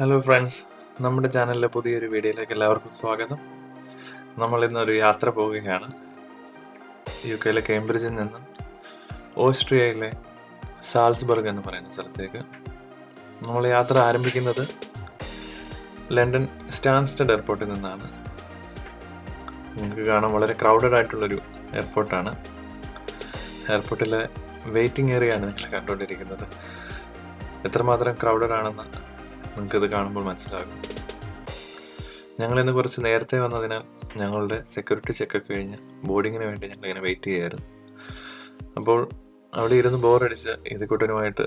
Hello friends, നമ്മുടെ ചാനലിലെ പുതിയൊരു വീഡിയോയിലേക്ക് എല്ലാവർക്കും സ്വാഗതം. നമ്മൾ ഇന്നൊരു യാത്ര പോവുകയാണ്. UK കേംബ്രിഡ്ജിൽ നിന്നും ഓസ്ട്രിയയിലെ സാൽസ്ബർഗ് എന്ന് പറയുന്ന സ്ഥലത്തേക്ക്. നമ്മൾ യാത്ര ആരംഭിക്കുന്നത് ലണ്ടൻ സ്റ്റാൻസ്റ്റഡ് എയർപോർട്ടിൽ നിന്നാണ്. നിങ്ങൾക്ക് കാണാൻ വളരെ ക്രൗഡഡ് ആയിട്ടുള്ളൊരു എയർപോർട്ടാണ്. എയർപോർട്ടിലെ വെയിറ്റിംഗ് ഏരിയയാണ് നിങ്ങൾ കണ്ടുകൊണ്ടിരിക്കുന്നത്. എത്രമാത്രം ക്രൗഡഡ് ആണെന്ന് നിങ്ങൾക്കിത് കാണുമ്പോൾ മനസ്സിലാകും. ഞങ്ങളിന്ന് കുറച്ച് നേരത്തെ വന്നതിനാൽ ഞങ്ങളുടെ സെക്യൂരിറ്റി ചെക്കൊക്കെ കഴിഞ്ഞ് ബോർഡിങ്ങിന് വേണ്ടി ഞങ്ങളിങ്ങനെ വെയിറ്റ് ചെയ്യായിരുന്നു. അപ്പോൾ അവിടെ ഇരുന്ന് ബോറടിച്ച് ഇതിക്കുട്ടനുമായിട്ട്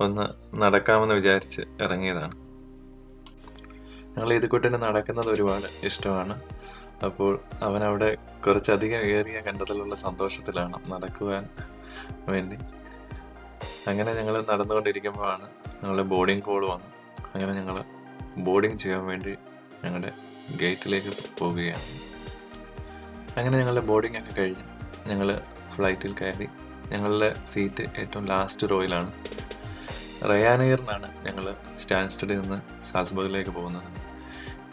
ഒന്ന് നടക്കാമെന്ന് വിചാരിച്ച് ഇറങ്ങിയതാണ്. ഞങ്ങൾ ഇതിക്കുട്ടന് നടക്കുന്നത് ഒരുപാട് ഇഷ്ടമാണ്. അപ്പോൾ അവനവിടെ കുറച്ചധികം ഏറിയ കണ്ടതിലുള്ള സന്തോഷത്തിലാണ് നടക്കുവാൻ വേണ്ടി. അങ്ങനെ ഞങ്ങൾ നടന്നുകൊണ്ടിരിക്കുമ്പോഴാണ് ഞങ്ങളുടെ ബോർഡിംഗ് കോൾ വന്നു. അങ്ങനെ ഞങ്ങൾ ബോർഡിംഗ് ചെയ്യാൻ വേണ്ടി ഞങ്ങളുടെ ഗേറ്റിലേക്ക് പോവുകയാണ്. അങ്ങനെ ഞങ്ങളുടെ ബോർഡിംഗ് ഒക്കെ കഴിഞ്ഞ് ഞങ്ങൾ ഫ്ലൈറ്റിൽ കയറി. ഞങ്ങളുടെ സീറ്റ് ഏറ്റവും ലാസ്റ്റ് റോയിലാണ്. റയാനെയറിനാണ് ഞങ്ങൾ സ്റ്റാൻസ്റ്റഡിൽ നിന്ന് സാൽസ്ബർഗിലേക്ക് പോകുന്നത്.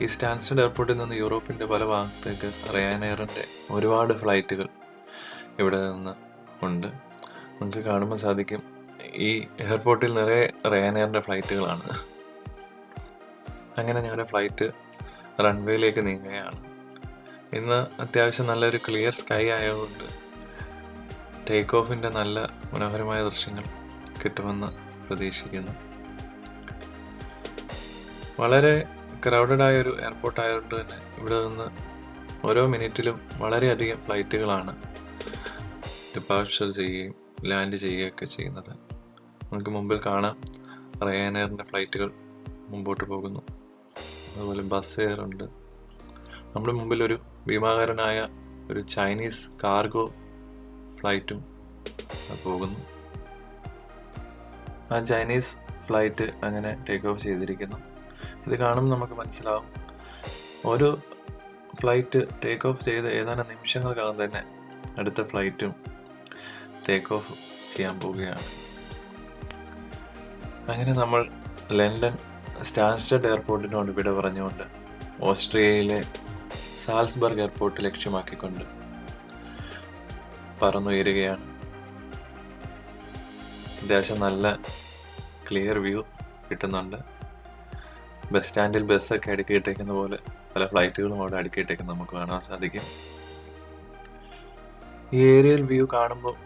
ഈ സ്റ്റാൻസ്റ്റഡ് എയർപോർട്ടിൽ നിന്ന് യൂറോപ്പിൻ്റെ പല ഭാഗത്തേക്ക് റയാനെയറിൻ്റെ ഒരുപാട് ഫ്ലൈറ്റുകൾ ഇവിടെ നിന്ന് ഉണ്ട്. നിങ്ങൾക്ക് കാണുമ്പോൾ സാധിക്കും, ഈ എയർപോർട്ടിൽ നിറയെ റയാനെയറിൻ്റെ ഫ്ലൈറ്റുകളാണ്. അങ്ങനെ ഞങ്ങളുടെ ഫ്ലൈറ്റ് റൺവേയിലേക്ക് നീങ്ങുകയാണ്. ഇന്ന് അത്യാവശ്യം നല്ലൊരു ക്ലിയർ സ്കൈ ആയതുകൊണ്ട് ടേക്ക് ഓഫിൻ്റെ നല്ല മനോഹരമായ ദൃശ്യങ്ങൾ കിട്ടുമെന്ന് പ്രതീക്ഷിക്കുന്നു. വളരെ ക്രൗഡഡ് ആയൊരു എയർപോർട്ട് ആയതുകൊണ്ട് തന്നെ ഇവിടെ നിന്ന് ഓരോ മിനിറ്റിലും വളരെയധികം ഫ്ലൈറ്റുകളാണ് ഡിപ്പാർച്ചർ ചെയ്യുകയും ലാൻഡ് ചെയ്യുകയൊക്കെ ചെയ്യുന്നത്. നമുക്ക് മുമ്പിൽ കാണാം, റയാനെയറിൻ്റെ ഫ്ലൈറ്റുകൾ മുമ്പോട്ട് പോകുന്നു. അതുപോലെ ബസ് എയർ ഉണ്ട്. നമ്മുടെ മുമ്പിൽ ഒരു ഭീമാകാരനായ ഒരു ചൈനീസ് കാർഗോ ഫ്ലൈറ്റും പോകുന്നു. ആ ചൈനീസ് ഫ്ലൈറ്റ് അങ്ങനെ ടേക്ക് ഓഫ് ചെയ്തിരിക്കുന്നു. ഇത് കാണുമ്പോൾ നമുക്ക് മനസ്സിലാവും, ഓരോ ഫ്ലൈറ്റ് ടേക്ക് ഓഫ് ചെയ്ത് ഏതാനും നിമിഷങ്ങൾക്കകം തന്നെ അടുത്ത ഫ്ലൈറ്റും ടേക്ക് ഓഫ് ചെയ്യാൻ പോവുകയാണ്. അങ്ങനെ നമ്മൾ ലണ്ടൻ സ്റ്റാൻസ്റ്റഡ് എയർപോർട്ടിനോട് വിട പറഞ്ഞുകൊണ്ട് ഓസ്ട്രിയയിലെ സാൽസ്ബർഗ് എയർപോർട്ട് ലക്ഷ്യമാക്കിക്കൊണ്ട് പറന്നുയരുകയാണ്. അത്യാവശ്യം നല്ല ക്ലിയർ വ്യൂ കിട്ടുന്നുണ്ട്. ബസ് സ്റ്റാൻഡിൽ ബസ്സൊക്കെ അടുക്കിയിട്ടേക്കുന്ന പോലെ പല ഫ്ലൈറ്റുകളും അവിടെ അടുക്കിയിട്ടേക്കുന്ന നമുക്ക് കാണാൻ സാധിക്കും. ഈ ഏരിയൽ വ്യൂ കാണുമ്പോൾ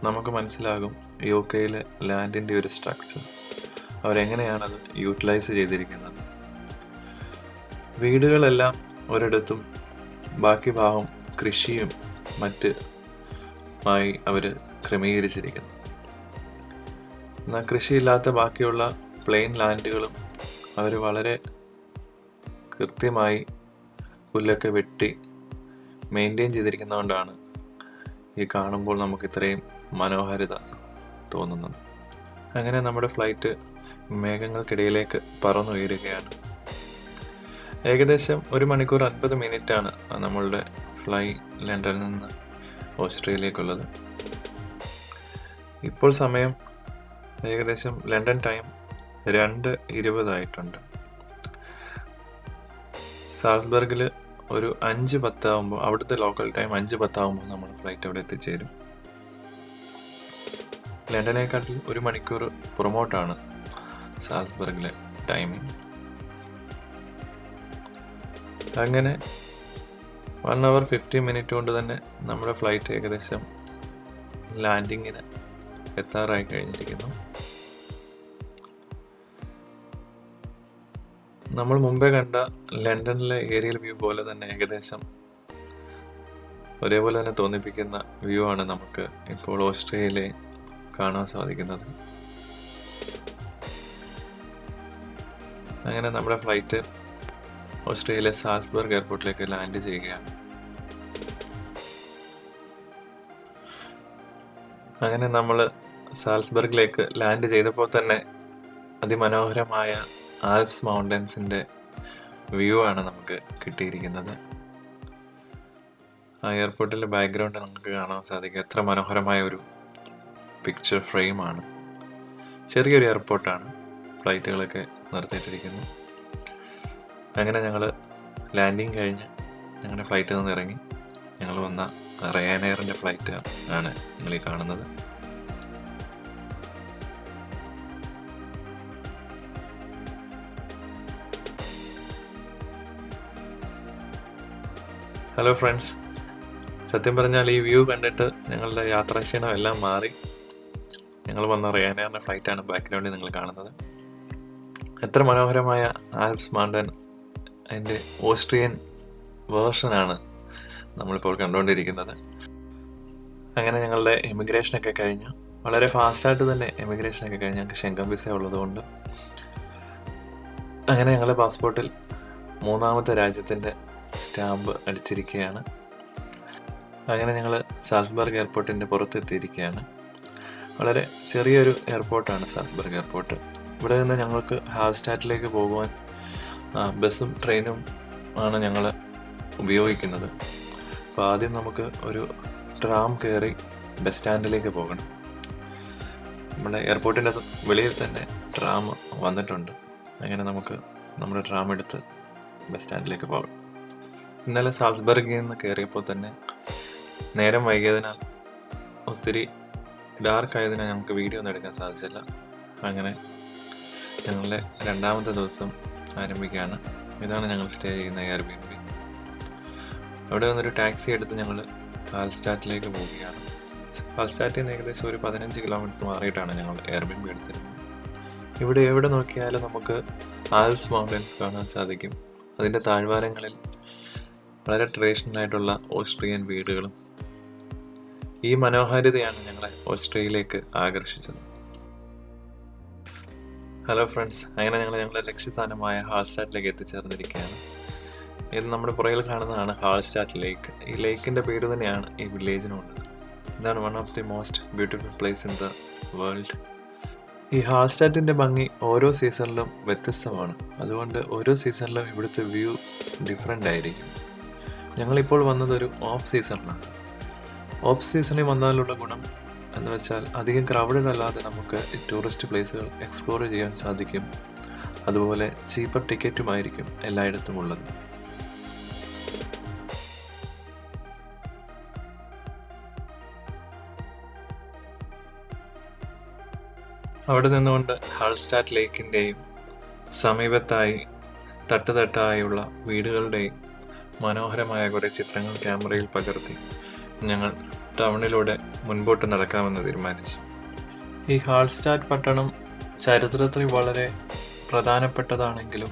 നമുക്ക് മനസ്സിലാകും UK ലാൻഡിൻ്റെ ഒരു സ്ട്രക്ചർ, അവരെങ്ങനെയാണത് യൂട്ടിലൈസ് ചെയ്തിരിക്കുന്നത്. വീടുകളെല്ലാം ഒരിടത്തും ബാക്കി ഭാഗം കൃഷിയും മറ്റുമായി അവർ ക്രമീകരിച്ചിരിക്കുന്നു. എന്നാൽ കൃഷിയില്ലാത്ത ബാക്കിയുള്ള പ്ലെയിൻ ലാൻഡുകളും അവർ വളരെ കൃത്യമായി പുല്ലൊക്കെ വെട്ടി മെയിൻറ്റെയിൻ ചെയ്തിരിക്കുന്നതുകൊണ്ടാണ് ഈ കാണുമ്പോൾ നമുക്ക് ഇത്രയും മനോഹാരിത തോന്നുന്നത്. അങ്ങനെ നമ്മുടെ ഫ്ലൈറ്റ് മേഘങ്ങൾക്കിടയിലേക്ക് പറന്നുയരുകയാണ്. ഏകദേശം 1 മണിക്കൂർ 50 മിനിറ്റാണ് നമ്മളുടെ ഫ്ലൈ ലണ്ടനിൽ നിന്ന് ഓസ്ട്രിയയിലേക്കുള്ളത്. ഇപ്പോൾ സമയം ഏകദേശം ലണ്ടൻ ടൈം 2:20 ആയിട്ടുണ്ട്. സാൽസ്ബർഗിൽ ഒരു 5:10 ആകുമ്പോൾ, അവിടുത്തെ ലോക്കൽ ടൈം 5:10 ആകുമ്പോൾ നമ്മൾ ഫ്ലൈറ്റ് അവിടെ എത്തിച്ചേരും. ലണ്ടനേക്കാട്ടിൽ 1 മണിക്കൂർ പുറമോട്ടാണ് സാൽസ്ബർഗിലെ ടൈമിംഗ്. അങ്ങനെ 1 hour 50 minutes കൊണ്ട് തന്നെ നമ്മുടെ ഫ്ലൈറ്റ് ഏകദേശം ലാൻഡിങ്ങിന് എത്താറായി കഴിഞ്ഞിരിക്കുന്നു. നമ്മൾ മുമ്പേ കണ്ട ലണ്ടനിലെ ഏരിയൽ വ്യൂ പോലെ തന്നെ ഏകദേശം ഒരേപോലെ തന്നെ തോന്നിപ്പിക്കുന്ന വ്യൂ ആണ് നമുക്ക് ഇപ്പോൾ ഓസ്ട്രിയയിലെ കാണാൻ സാധിക്കുന്നത്. അങ്ങനെ നമ്മുടെ ഫ്ലൈറ്റ് ഓസ്ട്രിയയിലെ സാൽസ്ബർഗ് എയർപോർട്ടിലേക്ക് ലാൻഡ് ചെയ്യുകയാണ്. അങ്ങനെ നമ്മൾ സാൽസ്ബർഗിലേക്ക് ലാൻഡ് ചെയ്തപ്പോൾ തന്നെ അതിമനോഹരമായ ആൽപ്സ് മൗണ്ടൻസിൻ്റെ വ്യൂ ആണ് നമുക്ക് കിട്ടിയിരിക്കുന്നത്. ആ എയർപോർട്ടിലെ ബാക്ക്ഗ്രൗണ്ട് നമുക്ക് കാണാൻ സാധിക്കും. എത്ര മനോഹരമായ ഒരു പിക്ചർ ഫ്രെയിമാണ്. ചെറിയൊരു എയർപോർട്ടാണ്, ഫ്ലൈറ്റുകളൊക്കെ നിർത്തിയിട്ടിരിക്കുന്നു. അങ്ങനെ ഞങ്ങൾ ലാൻഡിങ് കഴിഞ്ഞ് ഞങ്ങളുടെ ഫ്ലൈറ്റിൽ നിന്ന് ഇറങ്ങി ഞങ്ങൾ വന്ന റയാനെയറിൻ്റെ ഫ്ലൈറ്റ് ആണ് നിങ്ങൾ ഈ കാണുന്നത്. ഹലോ ഫ്രണ്ട്സ്, സത്യം പറഞ്ഞാൽ ഈ വ്യൂ കണ്ടിട്ട് ഞങ്ങളുടെ യാത്രാക്ഷീണം എല്ലാം മാറി. ഞങ്ങൾ വന്ന റയാനെയറിൻ്റെ ഫ്ലൈറ്റാണ് ബാക്ക്ഗ്രൗണ്ടിൽ നിങ്ങൾ കാണുന്നത്. എത്ര മനോഹരമായ ആൽപ്സ് മൗണ്ടൻ, അതിൻ്റെ ഓസ്ട്രിയൻ വേർഷനാണ് നമ്മളിപ്പോൾ കണ്ടുകൊണ്ടിരിക്കുന്നത്. അങ്ങനെ ഞങ്ങളുടെ എമിഗ്രേഷനൊക്കെ കഴിഞ്ഞു. വളരെ ഫാസ്റ്റായിട്ട് തന്നെ എമിഗ്രേഷനൊക്കെ കഴിഞ്ഞ് ഞങ്ങൾക്ക് ഷെങ്കൻ വിസ ഉള്ളതുകൊണ്ട് അങ്ങനെ ഞങ്ങളുടെ പാസ്പോർട്ടിൽ 3ാമത്തെ രാജ്യത്തിൻ്റെ സ്റ്റാമ്പ് അടിച്ചിരിക്കുകയാണ്. അങ്ങനെ ഞങ്ങൾ സാൽസ്ബർഗ് എയർപോർട്ടിൻ്റെ പുറത്തെത്തിയിരിക്കുകയാണ്. വളരെ ചെറിയൊരു എയർപോർട്ടാണ് സാൽസ്ബർഗ് എയർപോർട്ട്. ഇവിടെ നിന്ന് ഞങ്ങൾക്ക് ഹാൾസ്റ്റാറ്റിലേക്ക് പോകുവാൻ ബസ്സും ട്രെയിനും ആണ് ഞങ്ങൾ ഉപയോഗിക്കുന്നത്. അപ്പോൾ ആദ്യം നമുക്ക് ഒരു ട്രാം കയറി ബസ് സ്റ്റാൻഡിലേക്ക് പോകണം. നമ്മുടെ എയർപോർട്ടിൻ്റെ വെളിയിൽ തന്നെ ട്രാം വന്നിട്ടുണ്ട്. അങ്ങനെ നമുക്ക് നമ്മുടെ ട്രാം എടുത്ത് ബസ് സ്റ്റാൻഡിലേക്ക് പോകാം. ഇന്നലെ സാൽസ്ബർഗിൽ നിന്ന് കയറിയപ്പോൾ തന്നെ നേരം വൈകിയതിനാൽ ഒത്തിരി ഡാർക്കായതിനാൽ ഞങ്ങൾക്ക് വീഡിയോ ഒന്നും എടുക്കാൻ സാധിച്ചില്ല. അങ്ങനെ ഞങ്ങളുടെ 2ാമത്തെ ദിവസം ആരംഭിക്കുകയാണ്. ഇതാണ് ഞങ്ങൾ സ്റ്റേ ചെയ്യുന്ന എയർബിഎൻബി. അവിടെ നിന്നൊരു ടാക്സി എടുത്ത് ഞങ്ങൾ ഹാൾസ്റ്റാറ്റിലേക്ക് പോവുകയാണ്. ഹാൾസ്റ്റാറ്റിൽ നിന്ന് ഏകദേശം ഒരു 15 കിലോമീറ്റർ മാറിയിട്ടാണ് ഞങ്ങൾ എയർബിഎൻബി എടുത്തിരുന്നത്. ഇവിടെ എവിടെ നോക്കിയാലും നമുക്ക് ആൽപ്സ് മൗണ്ടൻസ് കാണാൻ സാധിക്കും. അതിൻ്റെ താഴ്വാരങ്ങളിൽ വളരെ ട്രഡീഷണൽ ആയിട്ടുള്ള ഓസ്ട്രിയൻ വീടുകളും. ഈ മനോഹാരിതയാണ് ഞങ്ങളെ ഓസ്ട്രിയയിലേക്ക് ആകർഷിച്ചത്. ഹലോ ഫ്രണ്ട്സ്, അങ്ങനെ ഞങ്ങളുടെ ലക്ഷ്യസ്ഥാനമായ ഹാൾസ്റ്റാറ്റിലേക്ക് എത്തിച്ചേർന്നിരിക്കുകയാണ്. ഇത് നമ്മുടെ പുറകിൽ കാണുന്നതാണ് ഹാൾസ്റ്റാറ്റ് ലേക്ക്. ഈ ലേക്കിൻ്റെ പേര് തന്നെയാണ് ഈ വില്ലേജിനുള്ളത്. ഇതാണ് one of the most beautiful place in the world. ഈ ഹാൾസ്റ്റാറ്റിൻ്റെ ഭംഗി ഓരോ സീസണിലും വ്യത്യസ്തമാണ്. അതുകൊണ്ട് ഓരോ സീസണിലും ഇവിടുത്തെ വ്യൂ ഡിഫറെൻ്റ് ആയിരിക്കും. ഞങ്ങളിപ്പോൾ വന്നതൊരു ഓഫ് സീസണിലാണ്. ഓഫ് സീസണിൽ വന്നാലുള്ള ഗുണം എന്ന് വെച്ചാൽ അധികം ക്രൗഡഡ് അല്ലാതെ നമുക്ക് ടൂറിസ്റ്റ് പ്ലേസുകൾ എക്സ്പ്ലോർ ചെയ്യാൻ സാധിക്കും. അതുപോലെ ചീപ്പർ ടിക്കറ്റുമായിരിക്കും എല്ലായിടത്തും ഉള്ളത്. അവിടെ നിന്നുകൊണ്ട് ഹാൾസ്റ്റാറ്റ് ലേക്കിൻ്റെയും സമീപത്തായി തട്ടുതട്ടായുള്ള വീടുകളുടെയും മനോഹരമായ കുറേ ചിത്രങ്ങൾ ക്യാമറയിൽ പകർത്തി ഞങ്ങൾ ടൗണിലൂടെ മുൻപോട്ട് നടക്കാമെന്ന് തീരുമാനിച്ചു. ഈ ഹാൾസ്റ്റാറ്റ് പട്ടണം ചരിത്രത്തിൽ വളരെ പ്രധാനപ്പെട്ടതാണെങ്കിലും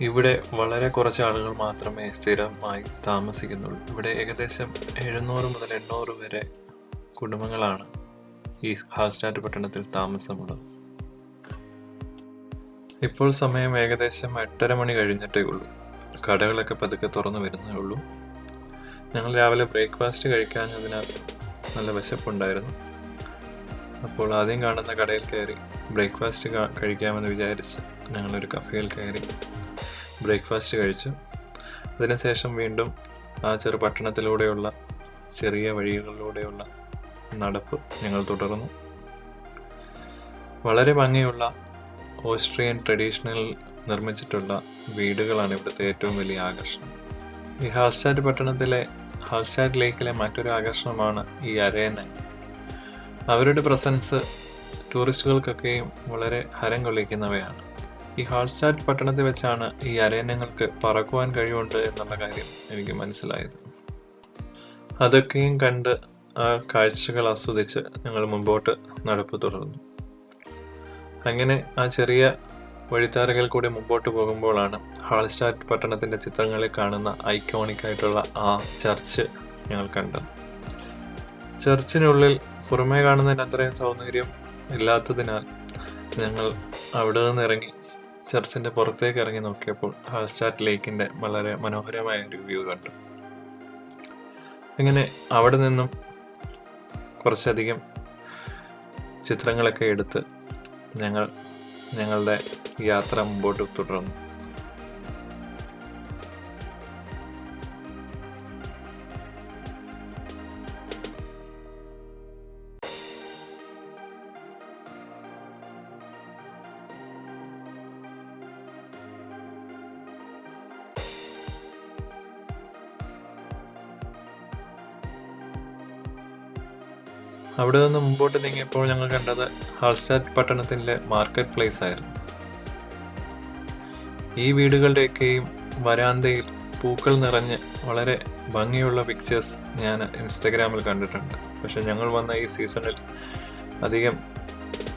ഇവിടെ വളരെ കുറച്ച് ആളുകൾ മാത്രമേ സ്ഥിരമായി താമസിക്കുന്നുള്ളൂ. ഇവിടെ ഏകദേശം 700 മുതൽ 800 വരെ കുടുംബങ്ങളാണ് ഈ ഹാൾസ്റ്റാറ്റ് പട്ടണത്തിൽ താമസമുള്ളത്. ഇപ്പോൾ സമയം ഏകദേശം 8:30 മണി കഴിഞ്ഞിട്ടേ ഉള്ളൂ. കടകളൊക്കെ പതുക്കെ തുറന്നു വരുന്നേ ഉള്ളൂ. ഞങ്ങൾ രാവിലെ ബ്രേക്ക്ഫാസ്റ്റ് കഴിക്കാഞ്ഞതിനാൽ നല്ല വിശപ്പുണ്ടായിരുന്നു. അപ്പോൾ ആദ്യം കാണുന്ന കടയിൽ കയറി ബ്രേക്ക്ഫാസ്റ്റ് കഴിക്കാമെന്ന് വിചാരിച്ച് ഞങ്ങളൊരു കഫേയിൽ കയറി ബ്രേക്ക്ഫാസ്റ്റ് കഴിച്ചു. അതിനുശേഷം വീണ്ടും ആ ചെറു പട്ടണത്തിലൂടെയുള്ള ചെറിയ വഴികളിലൂടെയുള്ള നടപ്പ് ഞങ്ങൾ തുടർന്നു. വളരെ ഭംഗിയുള്ള ഓസ്ട്രിയൻ ട്രഡീഷണൽ നിർമ്മിച്ചിട്ടുള്ള വീടുകളാണ് ഇവിടുത്തെ ഏറ്റവും വലിയ ആകർഷണം. ഈ ഹാൾസ്റ്റാറ്റ് പട്ടണത്തിലെ ഹാൾസ്റ്റാറ്റ് ലേക്കിലെ മറ്റൊരു ആകർഷണമാണ് ഈ അരേന. അവരുടെ പ്രസൻസ് ടൂറിസ്റ്റുകൾക്കൊക്കെയും വളരെ ഹരം കൊള്ളിക്കുന്നവയാണ്. ഈ ഹാൾസ്റ്റാറ്റ് പട്ടണത്തിൽ വെച്ചാണ് ഈ അരേനങ്ങൾക്ക് പറക്കുവാൻ കഴിവുണ്ട് എന്നുള്ള കാര്യം എനിക്ക് മനസ്സിലായത്. അതൊക്കെയും കണ്ട് ആ കാഴ്ചകൾ ആസ്വദിച്ച് ഞങ്ങൾ മുമ്പോട്ട് നടപ്പ് തുടർന്നു. അങ്ങനെ ആ ചെറിയ വഴിത്താരകൾ കൂടി മുമ്പോട്ട് പോകുമ്പോഴാണ് ഹാൾസ്റ്റാറ്റ് പട്ടണത്തിൻ്റെ ചിത്രങ്ങളിൽ കാണുന്ന ഐക്കോണിക് ആയിട്ടുള്ള ആ ചർച്ച് ഞങ്ങൾ കണ്ടത്. ചർച്ചിനുള്ളിൽ പുറമേ കാണുന്നതിന് അത്രയും സൗന്ദര്യം ഇല്ലാത്തതിനാൽ ഞങ്ങൾ അവിടെ നിന്ന് ഇറങ്ങി ചർച്ചിൻ്റെ പുറത്തേക്ക് ഇറങ്ങി നോക്കിയപ്പോൾ ഹാൾസ്റ്റാറ്റ് ലേക്കിൻ്റെ വളരെ മനോഹരമായ ഒരു വ്യൂ കണ്ടു. അങ്ങനെ അവിടെ നിന്നും കുറച്ചധികം ചിത്രങ്ങളൊക്കെ എടുത്ത് ഞങ്ങളുടെ യാത്ര മുമ്പോട്ട് തുടർന്നു. അവിടെ നിന്ന് മുമ്പോട്ട് നീങ്ങിയപ്പോൾ ഞങ്ങൾ കണ്ടത് ഹാൾസ്റ്റാറ്റ് പട്ടണത്തിൻ്റെ മാർക്കറ്റ് പ്ലേസ് ആയിരുന്നു. ഈ വീടുകളുടെയൊക്കെയും വരാന്തയിൽ പൂക്കൾ നിറഞ്ഞ് വളരെ ഭംഗിയുള്ള പിക്ചേഴ്സ് ഞാൻ ഇൻസ്റ്റഗ്രാമിൽ കണ്ടിട്ടുണ്ട്. പക്ഷെ ഞങ്ങൾ വന്ന ഈ സീസണിൽ അധികം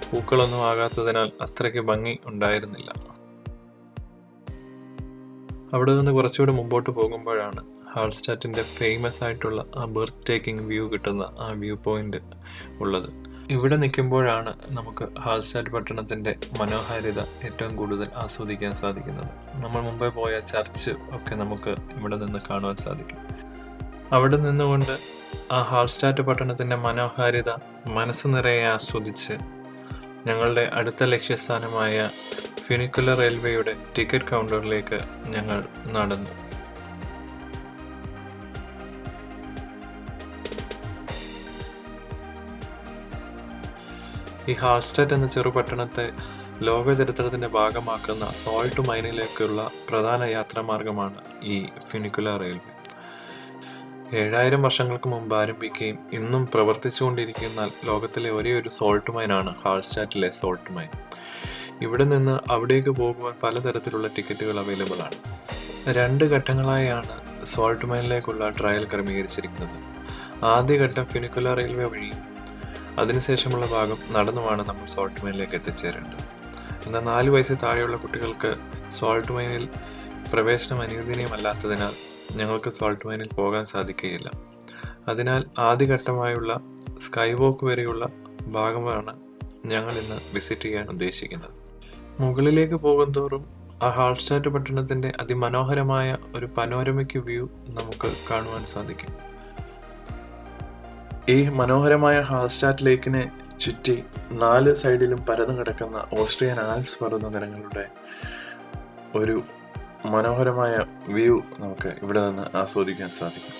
പൂക്കളൊന്നും ആകാത്തതിനാൽ അത്രയ്ക്ക് ഭംഗി ഉണ്ടായിരുന്നില്ല. അവിടെ നിന്ന് കുറച്ചുകൂടി മുമ്പോട്ട് പോകുമ്പോഴാണ് ഹാൾസ്റ്റാറ്റിൻ്റെ ഫേമസ് ആയിട്ടുള്ള ആ ബെർത്ത് ടേക്കിംഗ് വ്യൂ കിട്ടുന്ന ആ വ്യൂ പോയിന്റ് ഉള്ളത്. ഇവിടെ നിൽക്കുമ്പോഴാണ് നമുക്ക് ഹാൾസ്റ്റാറ്റ് പട്ടണത്തിൻ്റെ മനോഹാരിത ഏറ്റവും കൂടുതൽ ആസ്വദിക്കാൻ സാധിക്കുന്നത്. നമ്മൾ മുമ്പേ പോയ ചർച്ച് ഒക്കെ നമുക്ക് ഇവിടെ നിന്ന് കാണുവാൻ സാധിക്കും. അവിടെ നിന്നുകൊണ്ട് ആ ഹാൾസ്റ്റാറ്റ് പട്ടണത്തിൻ്റെ മനോഹാരിത മനസ്സ് നിറയെ ആസ്വദിച്ച് ഞങ്ങളുടെ അടുത്ത ലക്ഷ്യസ്ഥാനമായ ഫ്യൂനിക്കുലർ റെയിൽവേയുടെ ടിക്കറ്റ് കൗണ്ടറിലേക്ക് ഞങ്ങൾ നടന്നു. ഈ ഹാൾസ്റ്റാറ്റ് എന്ന ചെറുപട്ടണത്തെ ലോക ചരിത്രത്തിൻ്റെ ഭാഗമാക്കുന്ന സോൾട്ട് മൈനിലേക്കുള്ള പ്രധാന യാത്രാമാർഗമാണ് ഈ ഫ്യൂനിക്കുലർ റെയിൽവേ. 7000 വർഷങ്ങൾക്ക് മുമ്പ് ആരംഭിക്കുകയും ഇന്നും പ്രവർത്തിച്ചുകൊണ്ടിരിക്കുന്ന ലോകത്തിലെ ഒരേ ഒരു സോൾട്ട് മൈനാണ് ഹാൾസ്റ്റാറ്റിലെ സോൾട്ട് മൈൻ. ഇവിടെ നിന്ന് അവിടേക്ക് പോകുവാൻ പലതരത്തിലുള്ള ടിക്കറ്റുകൾ അവൈലബിൾ ആണ്. 2 ഘട്ടങ്ങളായാണ് സോൾട്ട് മൈനിലേക്കുള്ള ട്രയൽ ക്രമീകരിച്ചിരിക്കുന്നത്. ആദ്യഘട്ടം ഫ്യൂനിക്കുലർ റെയിൽവേ വഴിയും അതിനുശേഷമുള്ള ഭാഗം നടന്നുമാണ് നമ്മൾ സോൾട്ട് മൈനിലേക്ക് എത്തിച്ചേരേണ്ടത്. എന്നാൽ 4 വയസ്സിൽ താഴെയുള്ള കുട്ടികൾക്ക് സോൾട്ട് മൈനിൽ പ്രവേശനം അനുവദനീയമല്ലാത്തതിനാൽ ഞങ്ങൾക്ക് സോൾട്ട് മൈനിൽ പോകാൻ സാധിക്കുകയില്ല. അതിനാൽ ആദ്യഘട്ടമായുള്ള സ്കൈ വോക്ക് വരെയുള്ള ഭാഗമാണ് ഞങ്ങൾ ഇന്ന് വിസിറ്റ് ചെയ്യാൻ ഉദ്ദേശിക്കുന്നത്. മുകളിലേക്ക് പോകുന്തോറും ആ ഹാൾസ്റ്റാറ്റ് പട്ടണത്തിൻ്റെ അതിമനോഹരമായ ഒരു പനോരമിക് വ്യൂ നമുക്ക് കാണുവാൻ സാധിക്കും. ഈ മനോഹരമായ ഹാൾസ്റ്റാറ്റ് ലേക്കിനെ ചുറ്റി 4 സൈഡിലും പരന്നു കിടക്കുന്ന ഓസ്ട്രിയൻ ആൽപ്സ് പർവ്വതനിരകളുടെ ഒരു മനോഹരമായ വ്യൂ നമുക്ക് ഇവിടെ നിന്ന് ആസ്വദിക്കാൻ സാധിക്കും.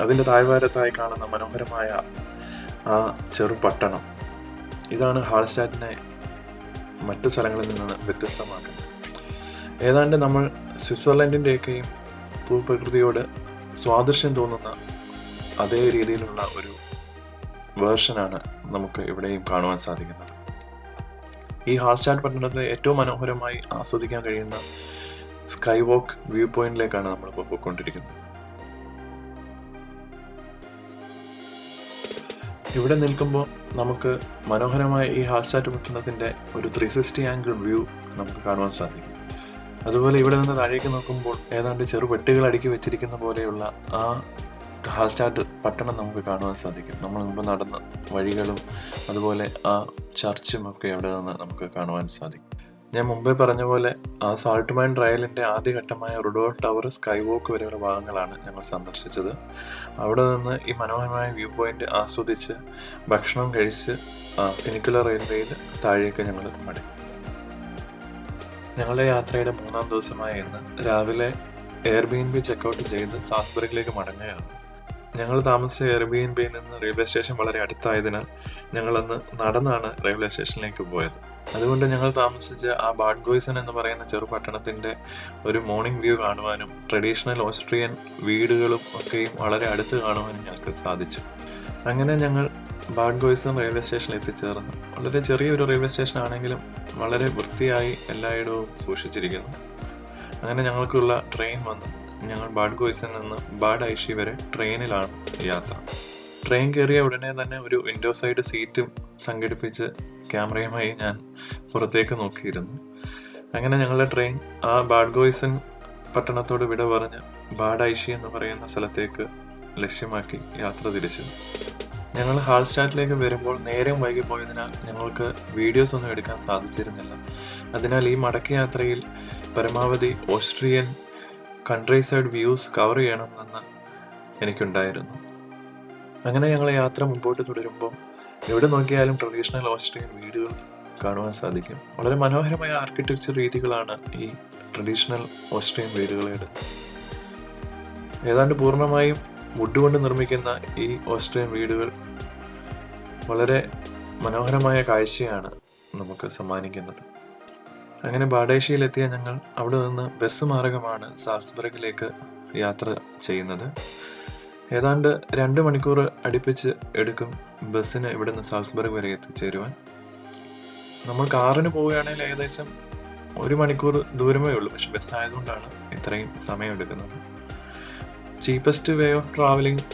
അതിൻ്റെ താഴ്വാരത്തായി കാണുന്ന മനോഹരമായ ആ ചെറുപട്ടണം, ഇതാണ് ഹാൾസ്റ്റാറ്റിനെ മറ്റു സ്ഥലങ്ങളിൽ നിന്ന് വ്യത്യസ്തമാക്കുന്നത്. ഏതാണ്ട് നമ്മൾ സ്വിറ്റ്സർലൻഡിൻ്റെയൊക്കെയും ഭൂപ്രകൃതിയോട് സ്വാദൃശ്യം തോന്നുന്ന അതേ രീതിയിലുള്ള ഒരു വേർഷനാണ് നമുക്ക് ഇവിടെയും കാണുവാൻ സാധിക്കുന്നത്. ഈ ഹാൾസ്റ്റാറ്റ് പട്ടണത്തെ ഏറ്റവും മനോഹരമായി ആസ്വദിക്കാൻ കഴിയുന്ന സ്കൈ വോക്ക് വ്യൂ പോയിന്റിലേക്കാണ് നമ്മളിപ്പോൾ പോയിക്കൊണ്ടിരിക്കുന്നത്. ഇവിടെ നിൽക്കുമ്പോൾ നമുക്ക് മനോഹരമായ ഈ ഹാൾസ്റ്റാറ്റ് പട്ടണത്തിൻ്റെ ഒരു 360 ആംഗിൾ വ്യൂ നമുക്ക് കാണുവാൻ സാധിക്കും. അതുപോലെ ഇവിടെ നിന്ന് താഴേക്ക് നോക്കുമ്പോൾ ഏതാണ്ട് ചെറുപെട്ടുകൾ അടുക്കി വെച്ചിരിക്കുന്ന പോലെയുള്ള ആ ഹാൾസ്റ്റാറ്റ് പട്ടണം നമുക്ക് കാണുവാൻ സാധിക്കും. നമ്മൾ മുമ്പ് നടന്ന വഴികളും അതുപോലെ ആ ചർച്ചും ഒക്കെ അവിടെ നിന്ന് നമുക്ക് കാണുവാൻ സാധിക്കും. ഞാൻ മുമ്പേ പറഞ്ഞ പോലെ ആ സാൾട്ട് മൈൻ ട്രയലിൻ്റെ ആദ്യഘട്ടമായ റുഡോൾഫ് ടവർ, സ്കൈ വോക്ക് വരെയുള്ള ഭാഗങ്ങളാണ് ഞങ്ങൾ സന്ദർശിച്ചത്. അവിടെ നിന്ന് ഈ മനോഹരമായ വ്യൂ പോയിന്റ് ആസ്വദിച്ച് ഭക്ഷണം കഴിച്ച് ഫ്യൂനിക്കുലർ റെയിൽവേയിൽ താഴേക്ക് ഞങ്ങൾ മടങ്ങി. ഞങ്ങളുടെ യാത്രയുടെ 3-ാം ദിവസമായ ഇന്ന് രാവിലെ എയർബിഎൻബി ചെക്കൗട്ട് ചെയ്ത് സാൽസ്ബർഗിലേക്ക് മടങ്ങുകയാണ്. ഞങ്ങൾ താമസിച്ച എയർബിഎൻബിയിൽ നിന്ന് റെയിൽവേ സ്റ്റേഷൻ വളരെ അടുത്തായതിനാൽ ഞങ്ങളന്ന് നടന്നാണ് റെയിൽവേ സ്റ്റേഷനിലേക്ക് പോയത്. അതുകൊണ്ട് ഞങ്ങൾ താമസിച്ച ആ ബാഡ് ഗോയ്സൺ എന്ന് പറയുന്ന ചെറുപട്ടണത്തിൻ്റെ ഒരു മോർണിംഗ് വ്യൂ കാണുവാനും ട്രഡീഷണൽ ഓസ്ട്രിയൻ വീടുകളും ഒക്കെയും വളരെ അടുത്ത് കാണുവാനും ഞങ്ങൾക്ക് സാധിച്ചു. അങ്ങനെ ഞങ്ങൾ ബാഡ് ഗോയ്സൺ റെയിൽവേ സ്റ്റേഷനിൽ എത്തിച്ചേർന്നു. വളരെ ചെറിയൊരു റെയിൽവേ സ്റ്റേഷൻ ആണെങ്കിലും വളരെ വൃത്തിയായി എല്ലായിടവും സൂക്ഷിച്ചിരിക്കുന്നു. അങ്ങനെ ഞങ്ങൾക്കുള്ള ട്രെയിൻ വന്നു. ഞങ്ങൾ ബാഡ് ഗോയ്സിൽ നിന്ന് ബാഡ് ഐഷി വരെ ട്രെയിനിലാണ് യാത്ര. ട്രെയിൻ കയറിയ ഉടനെ തന്നെ ഒരു വിൻഡോ സൈഡ് സീറ്റും സംഘടിപ്പിച്ച് ക്യാമറയുമായി ഞാൻ പുറത്തേക്ക് നോക്കിയിരുന്നു. അങ്ങനെ ഞങ്ങളുടെ ട്രെയിൻ ആ ബാഡ് ഗോയ്സൺ പട്ടണത്തോട് വിട പറഞ്ഞ് ബാഡ് ഐഷി എന്ന് പറയുന്ന സ്ഥലത്തേക്ക് ലക്ഷ്യമാക്കി യാത്ര തിരിച്ചു. ഞങ്ങൾ ഹാൾസ്റ്റാറ്റിലേക്ക് വരുമ്പോൾ നേരം വൈകി പോയതിനാൽ ഞങ്ങൾക്ക് വീഡിയോസ് ഒന്നും എടുക്കാൻ സാധിച്ചിരുന്നില്ല. അതിനാൽ ഈ മടക്ക യാത്രയിൽ പരമാവധി Austrian country side views cover ചെയ്യണമെന്ന് എനിക്കുണ്ടായിരുന്നു. അങ്ങനെ ഞങ്ങൾ യാത്ര മുമ്പോട്ട് തുടരുമ്പോൾ എവിടെ നോക്കിയാലും ട്രഡീഷണൽ ഓസ്ട്രിയൻ വീടുകൾ കാണുവാൻ സാധിക്കും. വളരെ മനോഹരമായ ആർക്കിടെക്ചർ രീതികളാണ് ഈ ട്രഡീഷണൽ ഓസ്ട്രിയൻ വീടുകളുടെ. ഏതാണ്ട് പൂർണ്ണമായും വുഡ് കൊണ്ട് നിർമ്മിക്കുന്ന ഈ ഓസ്ട്രിയൻ വീടുകൾ വളരെ മനോഹരമായ കാഴ്ചയാണ് നമുക്ക് സമ്മാനിക്കുന്നത്. അങ്ങനെ ബാഡേഷ്യയിലെത്തിയ ഞങ്ങൾ അവിടെ നിന്ന് ബസ് മാർഗമാണ് സാൽസ്ബർഗിലേക്ക് യാത്ര ചെയ്യുന്നത്. ഏതാണ്ട് 2 മണിക്കൂർ അടുപ്പിച്ച് എടുക്കും ബസ്സിന് ഇവിടുന്ന് സാൽസ്ബർഗ് വരെ എത്തിച്ചേരുവാൻ. നമ്മൾ കാറിന് പോവുകയാണെങ്കിൽ ഏകദേശം 1 മണിക്കൂർ ദൂരമേ ഉള്ളൂ. പക്ഷെ ബസ് ആയതുകൊണ്ടാണ് ഇത്രയും സമയം എടുക്കുന്നത്. Cheapest way of travelling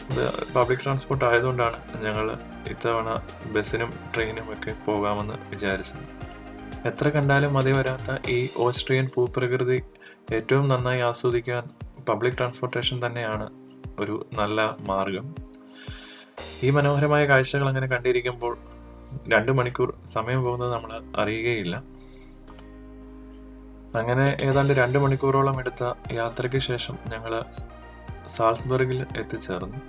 public transport ആയതുകൊണ്ടാണ് ഞങ്ങൾ ഇത്തവണ ബസ്സിനും ട്രെയിനും ഒക്കെ പോകാമെന്ന് വിചാരിച്ചത്. എത്ര കണ്ടാലും മതി വരാത്ത ഈ ഓസ്ട്രിയൻ ഭൂപ്രകൃതി ഏറ്റവും നന്നായി ആസ്വദിക്കാൻ പബ്ലിക് ട്രാൻസ്പോർട്ടേഷൻ തന്നെയാണ് ഒരു നല്ല മാർഗം. ഈ മനോഹരമായ കാഴ്ചകൾ അങ്ങനെ കണ്ടിരിക്കുമ്പോൾ 2 മണിക്കൂർ സമയം പോകുന്നത് നമ്മൾ അറിയുകയില്ല. അങ്ങനെ ഏതാണ്ട് 2 മണിക്കൂറോളം എടുത്ത യാത്രയ്ക്ക് ശേഷം ഞങ്ങൾ സാൽസ്ബർഗിൽ എത്തിച്ചേർന്നു.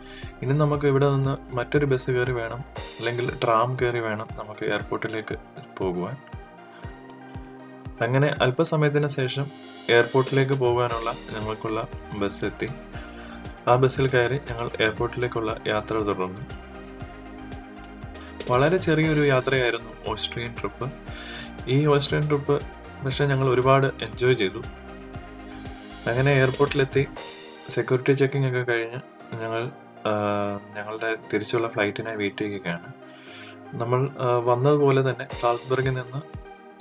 ഇനി നമുക്ക് ഇവിടെ നിന്ന് മറ്റൊരു ബസ് കയറി വേണം, അല്ലെങ്കിൽ ട്രാം കയറി വേണം നമുക്ക് എയർപോർട്ടിലേക്ക് പോകുവാൻ. അങ്ങനെ അല്പസമയത്തിന് ശേഷം എയർപോർട്ടിലേക്ക് പോകാനുള്ള ഞങ്ങൾക്കുള്ള ബസ് എത്തി. ആ ബസ്സിൽ കയറി ഞങ്ങൾ എയർപോർട്ടിലേക്കുള്ള യാത്ര തുടർന്നു. വളരെ ചെറിയൊരു യാത്രയായിരുന്നു ഓസ്ട്രിയൻ ട്രിപ്പ്. ഈ ഓസ്ട്രിയൻ ട്രിപ്പ് പക്ഷേ ഞങ്ങൾ ഒരുപാട് എൻജോയ് ചെയ്തു. അങ്ങനെ എയർപോർട്ടിലെത്തി സെക്യൂരിറ്റി ചെക്കിംഗ് ഒക്കെ കഴിഞ്ഞ് ഞങ്ങൾ ഞങ്ങളുടെ തിരിച്ചുള്ള ഫ്ലൈറ്റിനായി വെയിറ്റ് ചെയ്യുകയാണ്. നമ്മൾ വന്നതുപോലെ തന്നെ സാൽസ്ബർഗിൽ നിന്ന്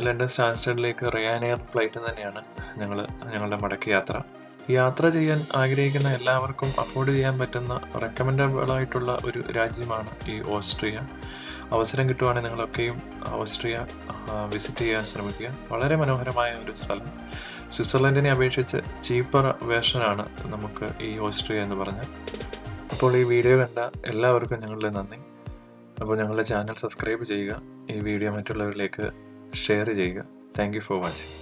ലണ്ടൻ സ്റ്റാൻസ്റ്റഡിലേക്ക് റയാനെയർ ഫ്ലൈറ്റ് തന്നെയാണ് ഞങ്ങളുടെ മടക്ക യാത്ര ചെയ്യാൻ ആഗ്രഹിക്കുന്ന എല്ലാവർക്കും അഫോർഡ് ചെയ്യാൻ പറ്റുന്ന റെക്കമെൻഡബിൾ ആയിട്ടുള്ള ഒരു രാജ്യമാണ് ഈ ഓസ്ട്രിയ. അവസരം കിട്ടുവാണെങ്കിൽ നിങ്ങളൊക്കെയും ഓസ്ട്രിയ വിസിറ്റ് ചെയ്യാൻ ശ്രമിക്കുക. വളരെ മനോഹരമായ ഒരു സ്ഥലം. സ്വിറ്റ്സർലൻഡിനെ അപേക്ഷിച്ച് ചീപ്പർ വേർഷനാണ് നമുക്ക് ഈ ഓസ്ട്രിയ എന്ന് പറഞ്ഞാൽ. അപ്പോൾ ഈ വീഡിയോ കണ്ട എല്ലാവർക്കും ഞങ്ങളുടെ നന്ദി. അപ്പോൾ ഞങ്ങളുടെ ചാനൽ സബ്സ്ക്രൈബ് ചെയ്യുക, ഈ വീഡിയോ മറ്റുള്ളവരിലേക്ക് ഷെയർ ചെയ്യുക. Thank you for watching.